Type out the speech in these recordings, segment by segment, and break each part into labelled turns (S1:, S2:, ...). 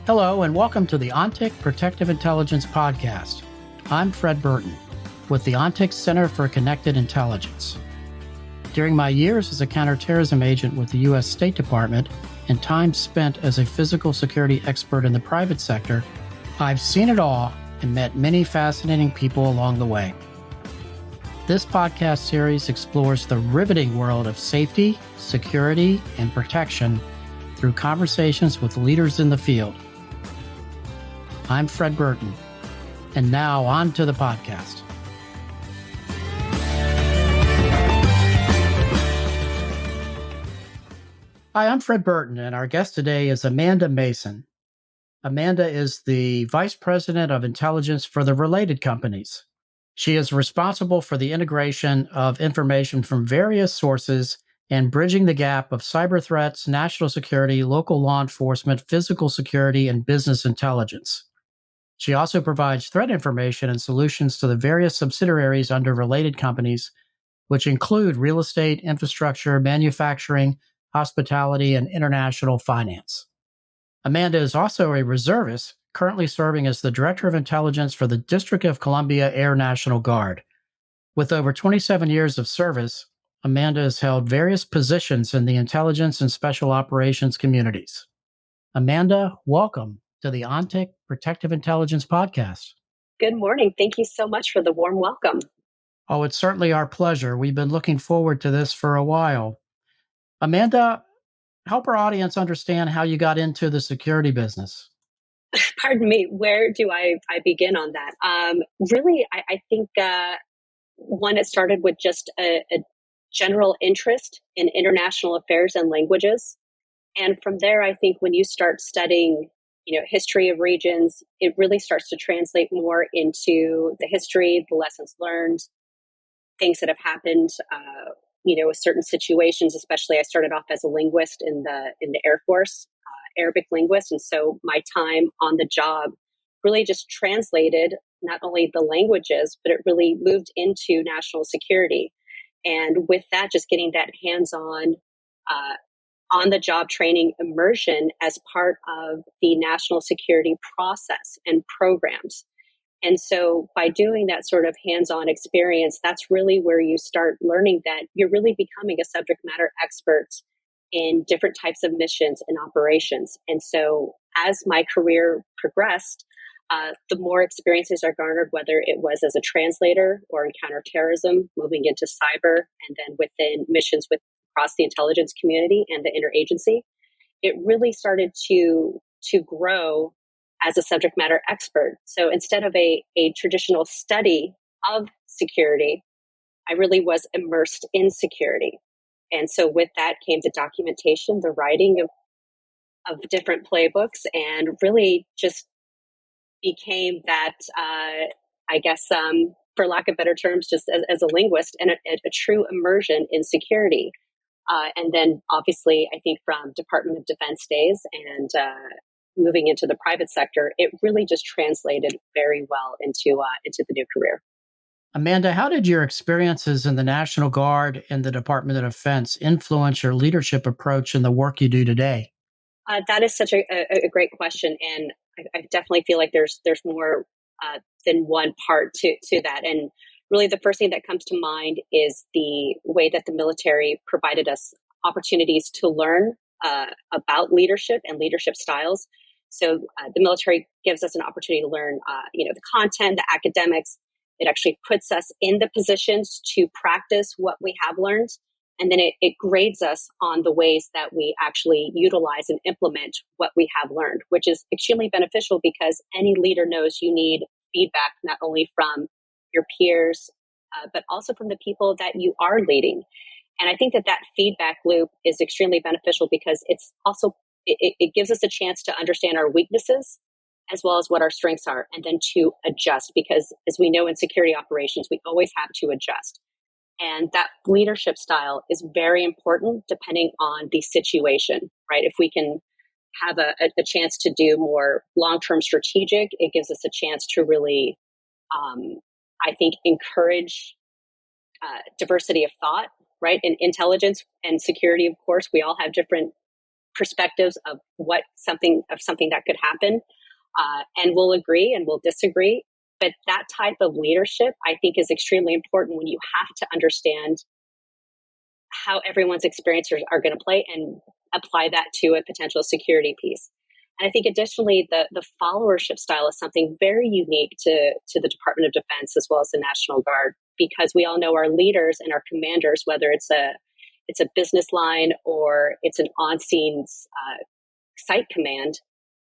S1: Hello, and welcome to the ONTIC Protective Intelligence Podcast. I'm Fred Burton with the ONTIC Center for Connected Intelligence. During my years as a counterterrorism agent with the U.S. State Department and time spent as a physical security expert in the private sector, I've seen it all and met many fascinating people along the way. This podcast series explores the riveting world of safety, security, and protection through conversations with leaders in the field. I'm Fred Burton, and now on to the podcast. Hi, I'm Fred Burton, and our guest today is Amanda Mason. Amanda is the Vice President of Intelligence for the Related Companies. She is responsible for the integration of information from various sources and bridging the gap of cyber threats, national security, local law enforcement, physical security, and business intelligence. She also provides threat information and solutions to the various subsidiaries under related companies, which include real estate, infrastructure, manufacturing, hospitality, and international finance. Amanda is also a reservist, currently serving as the Director of Intelligence for the District of Columbia Air National Guard. With over 27 years of service, Amanda has held various positions in the intelligence and special operations communities. Amanda, welcome to the ONTIC Protective Intelligence Podcast.
S2: Good morning. Thank you so much for the warm welcome.
S1: Oh, it's certainly our pleasure. We've been looking forward to this for a while. Amanda, help our audience understand how you got into the security business.
S2: Pardon me, where do I begin on that? Really, I think one, it started with just a general interest in international affairs and languages. And from there, I think when you start studying, history of regions, it really starts to translate more into the history, the lessons learned, things that have happened, with certain situations. Especially, I started off as a linguist in the Air Force, Arabic linguist, and so my time on the job really just translated not only the languages, but it really moved into national security. And with that, just getting that hands-on, on-the-job training immersion as part of the national security process and programs. And so by doing that sort of hands-on experience, that's really where you start learning that you're really becoming a subject matter expert in different types of missions and operations. And so as my career progressed, the more experiences I garnered, whether it was as a translator or in counterterrorism, moving into cyber, and then within missions across the intelligence community and the interagency, it really started to grow as a subject matter expert. So instead of a traditional study of security, I really was immersed in security. And so with that came the documentation, the writing of different playbooks, and really just became that, for lack of better terms, just as a linguist, and a true immersion in security. And then obviously, I think from Department of Defense days and moving into the private sector, it really just translated very well into the new career.
S1: Amanda, how did your experiences in the National Guard and the Department of Defense influence your leadership approach in the work you do today?
S2: That is such a great question, and I definitely feel like there's more than one part to that. And really, the first thing that comes to mind is the way that the military provided us opportunities to learn about leadership and leadership styles. So the military gives us an opportunity to learn, the content, the academics. It actually puts us in the positions to practice what we have learned. And then it grades us on the ways that we actually utilize and implement what we have learned, which is extremely beneficial because any leader knows you need feedback not only from your peers, but also from the people that you are leading. And I think that feedback loop is extremely beneficial because it's also, it gives us a chance to understand our weaknesses as well as what our strengths are, and then to adjust, because as we know in security operations, we always have to adjust. And that leadership style is very important depending on the situation, right? If we can have a chance to do more long-term strategic, it gives us a chance to really, I think, encourage diversity of thought, right? In intelligence and security, of course, we all have different perspectives of something that could happen, and we'll agree and we'll disagree. But that type of leadership, I think, is extremely important when you have to understand how everyone's experiences are going to play and apply that to a potential security piece. And I think additionally, the followership style is something very unique to the Department of Defense as well as the National Guard, because we all know our leaders and our commanders, whether it's a business line or it's an on-scene site command,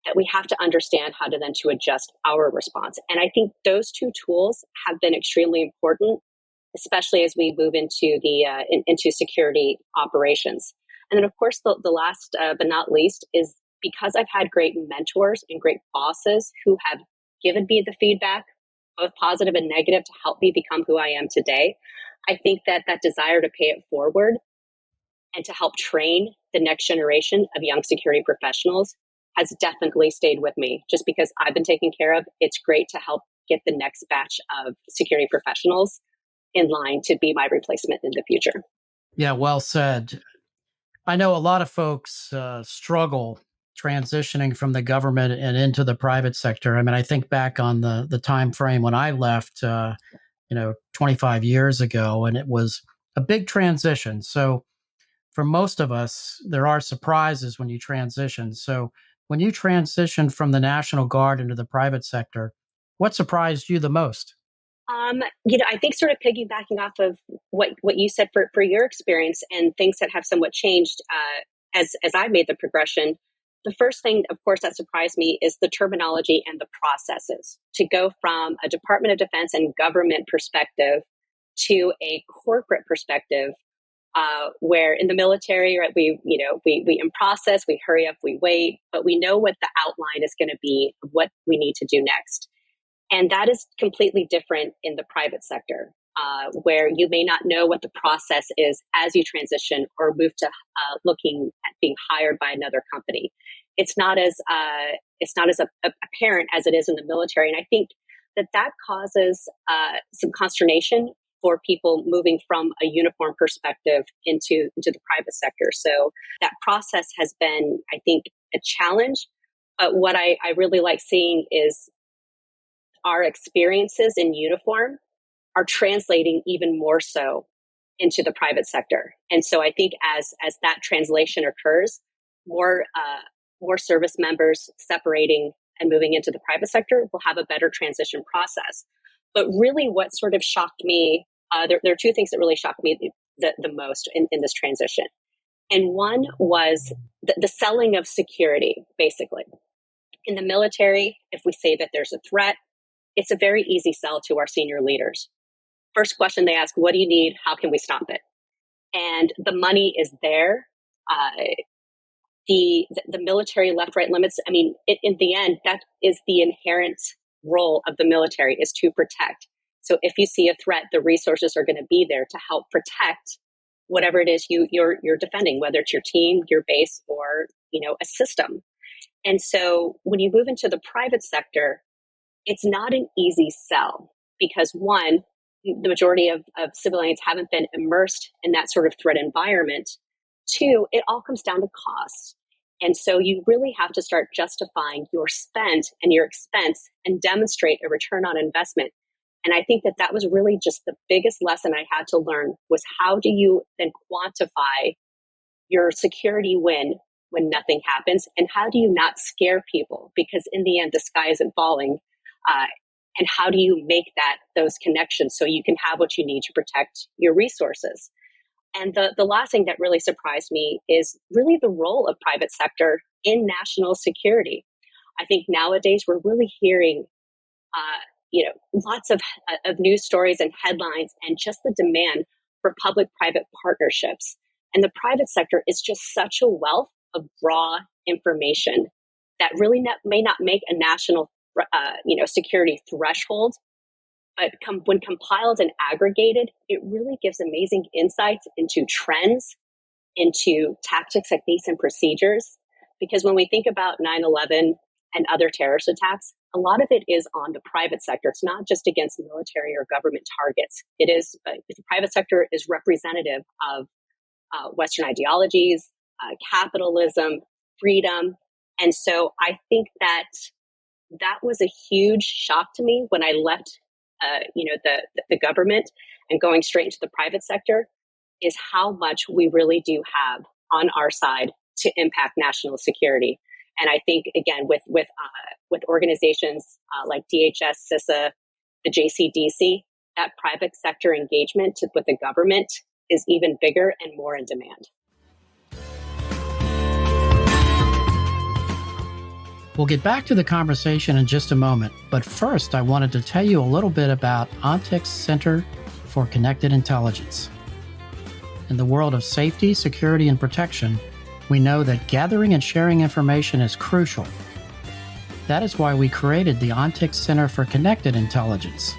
S2: that we have to understand how to then to adjust our response. And I think those two tools have been extremely important, especially as we move into into security operations. And then, of course, the last but not least is because I've had great mentors and great bosses who have given me the feedback, both positive and negative, to help me become who I am today. I think that desire to pay it forward and to help train the next generation of young security professionals has definitely stayed with me. Just because I've been taken care of, it's great to help get the next batch of security professionals in line to be my replacement in the future.
S1: Yeah, well said. I know a lot of folks struggle transitioning from the government and into the private sector. I mean, I think back on the time frame when I left, 25 years ago, and it was a big transition. So for most of us, there are surprises when you transition. So when you transition from the National Guard into the private sector, what surprised you the most?
S2: I think sort of piggybacking off of what you said for your experience and things that have somewhat changed as I made the progression. The first thing, of course, that surprised me is the terminology and the processes. To go from a Department of Defense and government perspective to a corporate perspective, where in the military, right, we in process, we hurry up, we wait, but we know what the outline is going to be of what we need to do next. And that is completely different in the private sector, where you may not know what the process is as you transition or move to looking at being hired by another company. It's not as apparent as it is in the military, and I think that causes some consternation for people moving from a uniform perspective into the private sector. So that process has been, I think, a challenge. But what I really like seeing is our experiences in uniform are translating even more so into the private sector. And so I think as that translation occurs, more more service members separating and moving into the private sector will have a better transition process. But really, what sort of shocked me, there are two things that really shocked me the most in this transition. And one was the selling of security, basically. In the military, if we say that there's a threat, it's a very easy sell to our senior leaders. First question they ask, what do you need? How can we stop it? And the money is there. The military left right limits, I mean, in the end, that is the inherent role of the military, is to protect. So if you see a threat, the resources are going to be there to help protect whatever it is you're defending, whether it's your team, your base, or a system. And so when you move into the private sector, it's not an easy sell because, one, the majority of civilians haven't been immersed in that sort of threat environment. Two, it all comes down to cost. And so you really have to start justifying your spend and your expense and demonstrate a return on investment. And I think that was really just the biggest lesson I had to learn, was how do you then quantify your security win when nothing happens? And how do you not scare people? Because in the end, the sky isn't falling. And how do you make those connections so you can have what you need to protect your resources? And the last thing that really surprised me is really the role of private sector in national security. I think nowadays we're really hearing, lots of news stories and headlines, and just the demand for public-private partnerships. And the private sector is just such a wealth of raw information that really may not make a national, security threshold, but when compiled and aggregated, it really gives amazing insights into trends, into tactics, techniques, and procedures. Because when we think about 9/11 and other terrorist attacks, a lot of it is on the private sector. It's not just against military or government targets. It is the private sector is representative of Western ideologies, capitalism, freedom. And so I think that that was a huge shock to me when I left, the government and going straight into the private sector, is how much we really do have on our side to impact national security. And I think again with organizations like DHS, CISA, the JCDC, that private sector engagement with the government is even bigger and more in demand.
S1: We'll get back to the conversation in just a moment, but first I wanted to tell you a little bit about ONTIC's Center for Connected Intelligence. In the world of safety, security, and protection, we know that gathering and sharing information is crucial. That is why we created the ONTIC Center for Connected Intelligence.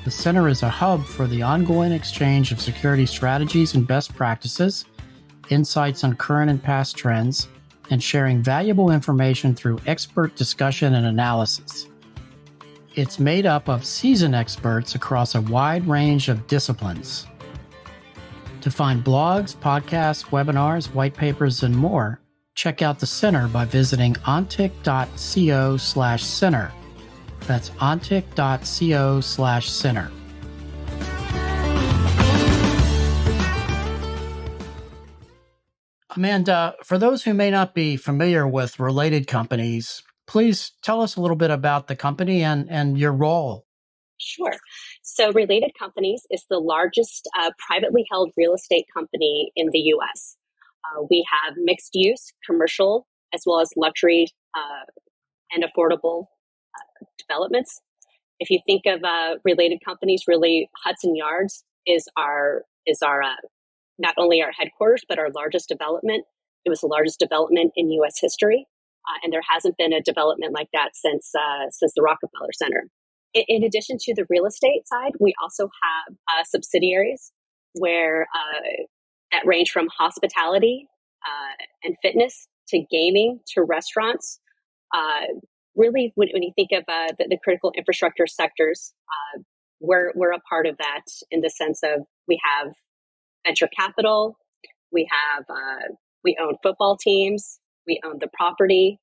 S1: The center is a hub for the ongoing exchange of security strategies and best practices, insights on current and past trends, and sharing valuable information through expert discussion and analysis. It's made up of seasoned experts across a wide range of disciplines. To find blogs, podcasts, webinars, white papers, and more, check out the center by visiting ontic.co/center. That's ontic.co/center. Amanda, for those who may not be familiar with related companies, please tell us a little bit about the company and your role.
S2: Sure. So, Related Companies is the largest privately held real estate company in the US. We have mixed use, commercial, as well as luxury and affordable developments. If you think of Related Companies, really Hudson Yards is our not only our headquarters, but our largest development. It was the largest development in U.S. history, and there hasn't been a development like that since the Rockefeller Center. In addition to the real estate side, we also have subsidiaries where that range from hospitality and fitness to gaming to restaurants. Really, when you think of the critical infrastructure sectors, we're a part of that in the sense of we have venture capital, we own football teams, we own the property,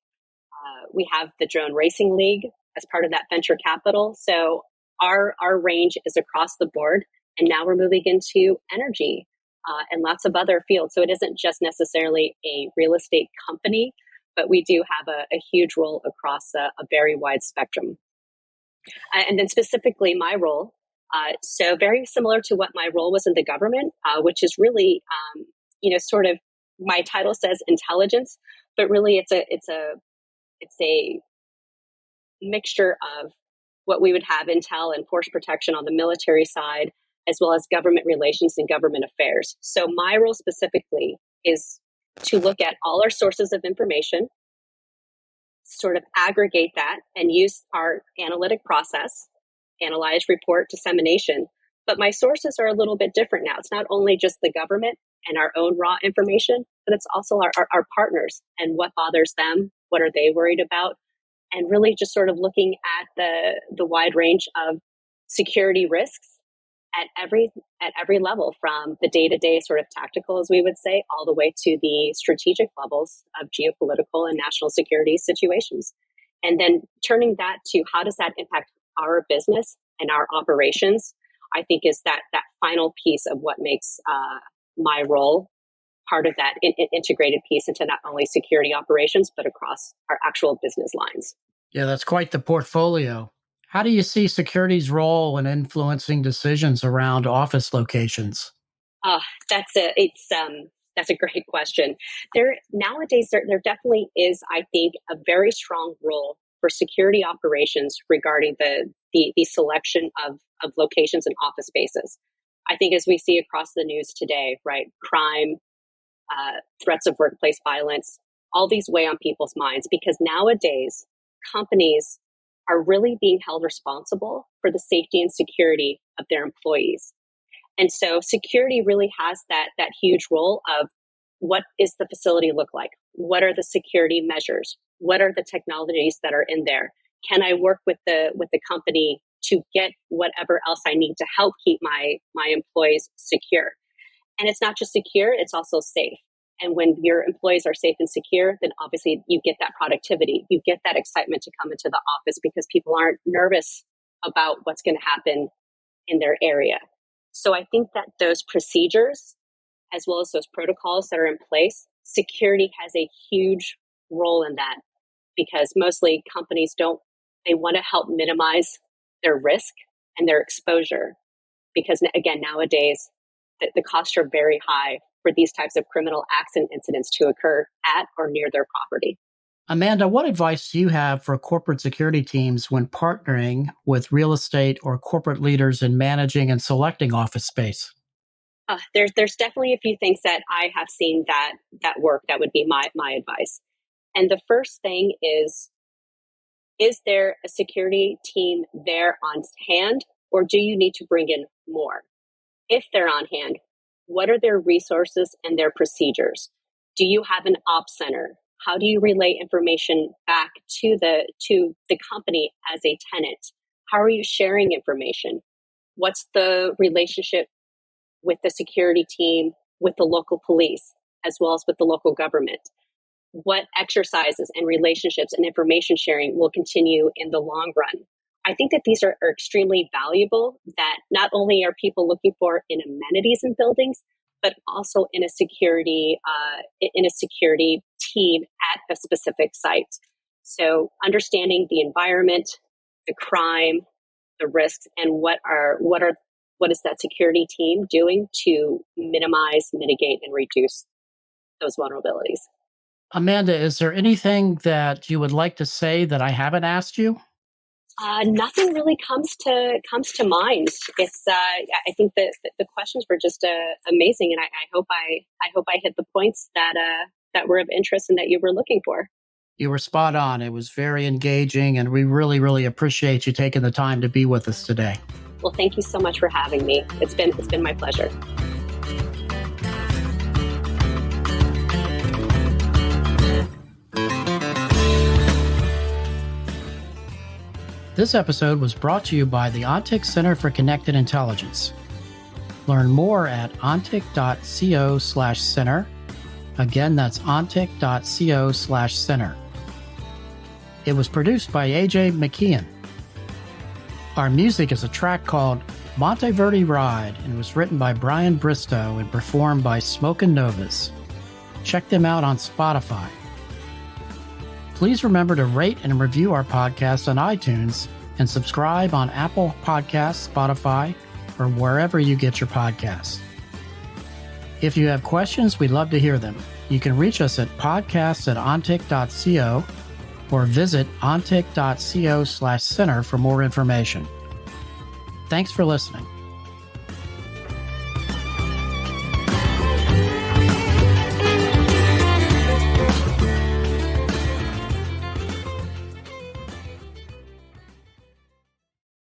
S2: we have the drone racing league as part of that venture capital. So our range is across the board, and now we're moving into energy and lots of other fields. So it isn't just necessarily a real estate company, but we do have a huge role across a very wide spectrum. And then specifically my role, so very similar to what my role was in the government, which is really, sort of my title says intelligence, but really it's a mixture of what we would have intel and force protection on the military side, as well as government relations and government affairs. So my role specifically is to look at all our sources of information, sort of aggregate that and use our analytic process, analyze, report, dissemination. But my sources are a little bit different now. It's not only just the government and our own raw information, but it's also our partners and what bothers them, what are they worried about, and really just sort of looking at the wide range of security risks at every level, from the day-to-day sort of tactical, as we would say, all the way to the strategic levels of geopolitical and national security situations. And then turning that to how does that impact our business and our operations, I think is that final piece of what makes my role part of that integrated piece into not only security operations, but across our actual business lines.
S1: Yeah, that's quite the portfolio. How do you see security's role in influencing decisions around office locations?
S2: That's a great question. Nowadays there definitely is, I think, a very strong role for security operations regarding the selection of locations and office spaces. I think as we see across the news today, right, crime, threats of workplace violence, all these weigh on people's minds because nowadays companies are really being held responsible for the safety and security of their employees. And so security really has that huge role of what is the facility look like? What are the security measures? What are the technologies that are in there? Can I work with the company to get whatever else I need to help keep my employees secure? And it's not just secure, it's also safe. And when your employees are safe and secure, then obviously you get that productivity. You get that excitement to come into the office because people aren't nervous about what's going to happen in their area. So I think that those procedures, as well as those protocols that are in place, security has a huge role in that, because mostly companies they want to help minimize their risk and their exposure. Because again, nowadays, the costs are very high for these types of criminal acts and incidents to occur at or near their property.
S1: Amanda, what advice do you have for corporate security teams when partnering with real estate or corporate leaders in managing and selecting office space?
S2: There's definitely a few things that I have seen that work. That would be my advice. And the first thing is there a security team there on hand, or do you need to bring in more? If they're on hand, what are their resources and their procedures? Do you have an ops center? How do you relay information back to the company as a tenant? How are you sharing information? What's the relationship with the security team, with the local police, as well as with the local government? What exercises and relationships and information sharing will continue in the long run? I think that these are extremely valuable, that not only are people looking for in amenities in buildings, but also in a security team at a specific site. So understanding the environment, the crime, the risks, and what is that security team doing to minimize, mitigate, and reduce those vulnerabilities.
S1: Amanda, is there anything that you would like to say that I haven't asked you?
S2: Nothing really comes to mind. I think that the questions were just amazing, and I hope I hit the points that were of interest and that you were looking for.
S1: You were spot on. It was very engaging, and we really, really appreciate you taking the time to be with us today.
S2: Well, thank you so much for having me. It's been my pleasure.
S1: This episode was brought to you by the ONTIC Center for Connected Intelligence. Learn more at ontic.co/center. Again, that's ontic.co/center. It was produced by AJ McKeon. Our music is a track called Monteverdi Ride and was written by Brian Bristow and performed by Smoke and Novas. Check them out on Spotify. Please remember to rate and review our podcast on iTunes and subscribe on Apple Podcasts, Spotify, or wherever you get your podcasts. If you have questions, we'd love to hear them. You can reach us at podcasts@ontic.co or visit ontic.co/center for more information. Thanks for listening.